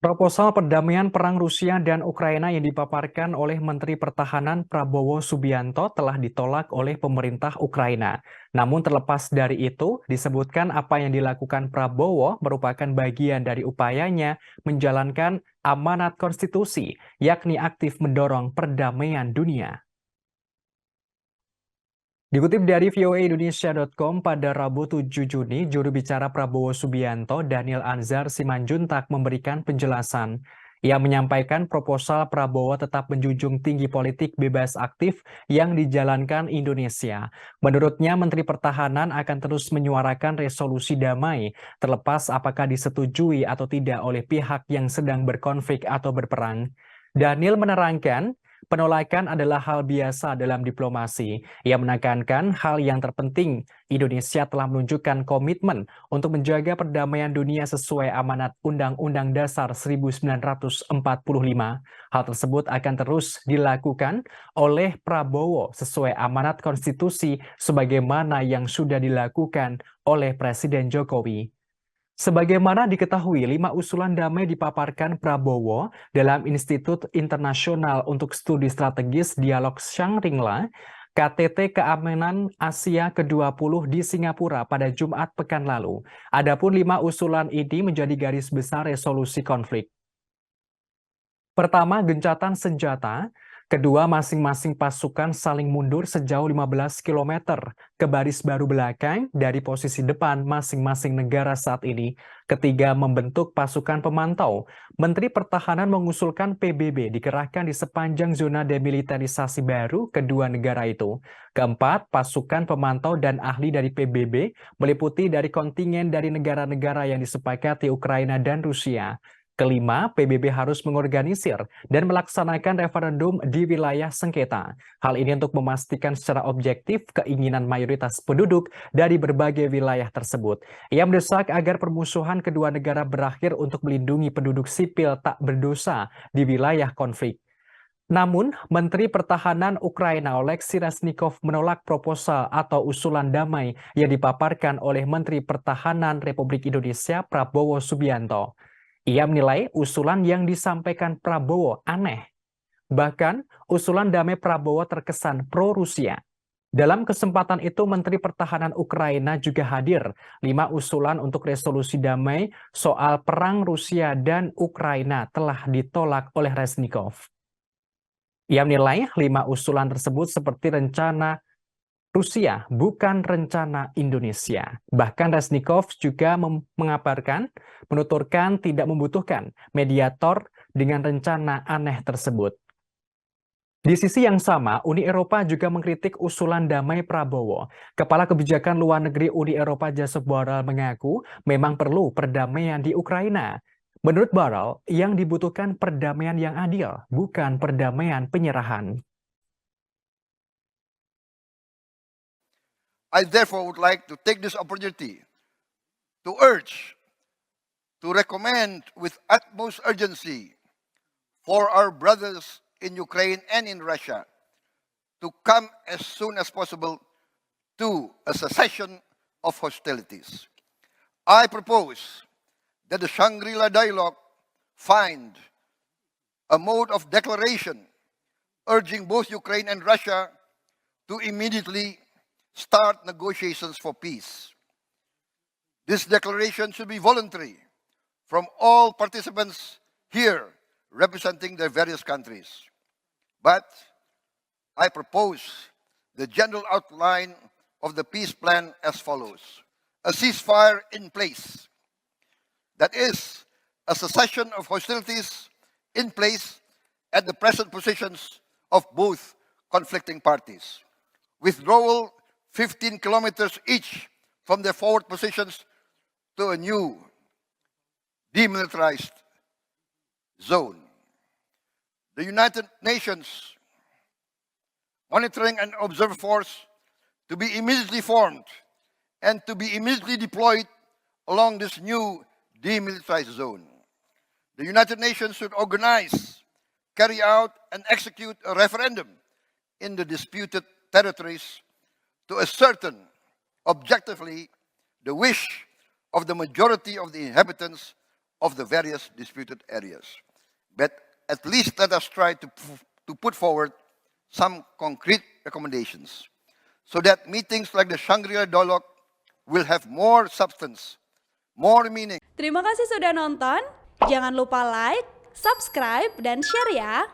Proposal perdamaian perang Rusia dan Ukraina yang dipaparkan oleh Menteri Pertahanan Prabowo Subianto telah ditolak oleh pemerintah Ukraina. Namun terlepas dari itu, disebutkan apa yang dilakukan Prabowo merupakan bagian dari upayanya menjalankan amanat konstitusi, yakni aktif mendorong perdamaian dunia. Dikutip dari voaindonesia.com pada Rabu 7 Juni, juru bicara Prabowo Subianto, Daniel Anzar Simanjuntak memberikan penjelasan. Ia menyampaikan proposal Prabowo tetap menjunjung tinggi politik bebas aktif yang dijalankan Indonesia. Menurutnya, Menteri Pertahanan akan terus menyuarakan resolusi damai, terlepas apakah disetujui atau tidak oleh pihak yang sedang berkonflik atau berperang. Daniel menerangkan, penolakan adalah hal biasa dalam diplomasi. Ia menekankan hal yang terpenting, Indonesia telah menunjukkan komitmen untuk menjaga perdamaian dunia sesuai amanat Undang-Undang Dasar 1945. Hal tersebut akan terus dilakukan oleh Prabowo sesuai amanat konstitusi sebagaimana yang sudah dilakukan oleh Presiden Jokowi. Sebagaimana diketahui, 5 usulan damai dipaparkan Prabowo dalam Institut Internasional untuk Studi Strategis Dialog Shangri-La, KTT Keamanan Asia ke-20 di Singapura pada Jumat pekan lalu. Adapun 5 usulan ini menjadi garis besar resolusi konflik. Pertama, gencatan senjata. Kedua, masing-masing pasukan saling mundur sejauh 15 km ke baris baru belakang dari posisi depan masing-masing negara saat ini. Ketiga, membentuk pasukan pemantau. Menteri Pertahanan mengusulkan PBB dikerahkan di sepanjang zona demilitarisasi baru kedua negara itu. Keempat, pasukan pemantau dan ahli dari PBB meliputi dari kontingen dari negara-negara yang disepakati Ukraina dan Rusia. Kelima, PBB harus mengorganisir dan melaksanakan referendum di wilayah sengketa. Hal ini untuk memastikan secara objektif keinginan mayoritas penduduk dari berbagai wilayah tersebut. Ia mendesak agar permusuhan kedua negara berakhir untuk melindungi penduduk sipil tak berdosa di wilayah konflik. Namun, Menteri Pertahanan Ukraina Oleksiy Reznikov menolak proposal atau usulan damai yang dipaparkan oleh Menteri Pertahanan Republik Indonesia Prabowo Subianto. Ia menilai usulan yang disampaikan Prabowo aneh. Bahkan, usulan damai Prabowo terkesan pro-Rusia. Dalam kesempatan itu, Menteri Pertahanan Ukraina juga hadir. 5 usulan untuk resolusi damai soal perang Rusia dan Ukraina telah ditolak oleh Reznikov. Ia menilai 5 usulan tersebut seperti rencana Rusia, bukan rencana Indonesia. Bahkan Reznikov juga menuturkan tidak membutuhkan mediator dengan rencana aneh tersebut. Di sisi yang sama, Uni Eropa juga mengkritik usulan damai Prabowo. Kepala Kebijakan Luar Negeri Uni Eropa Josep Borrell mengaku memang perlu perdamaian di Ukraina. Menurut Borrell, yang dibutuhkan perdamaian yang adil, bukan perdamaian penyerahan. I therefore would like to take this opportunity to urge, to recommend with utmost urgency for our brothers in Ukraine and in Russia to come as soon as possible to a cessation of hostilities. I propose that the Shangri-La dialogue find a mode of declaration urging both Ukraine and Russia to immediately start negotiations for peace. This declaration should be voluntary from all participants here representing their various countries. But I propose the general outline of the peace plan as follows. A ceasefire in place. That is, a cessation of hostilities in place at the present positions of both conflicting parties. Withdrawal 15 kilometers each from their forward positions to a new demilitarized zone. The United Nations Monitoring and Observer Force to be immediately formed and to be immediately deployed along this new demilitarized zone. The United Nations should organize, carry out, and execute a referendum in the disputed territories to ascertain objectively the wish of the majority of the inhabitants of the various disputed areas. But at least let us try to put forward some concrete recommendations so that meetings like the Shangri-La Dialogue will have more substance, more meaning. Terima kasih sudah nonton. Jangan lupa like, subscribe, dan share ya.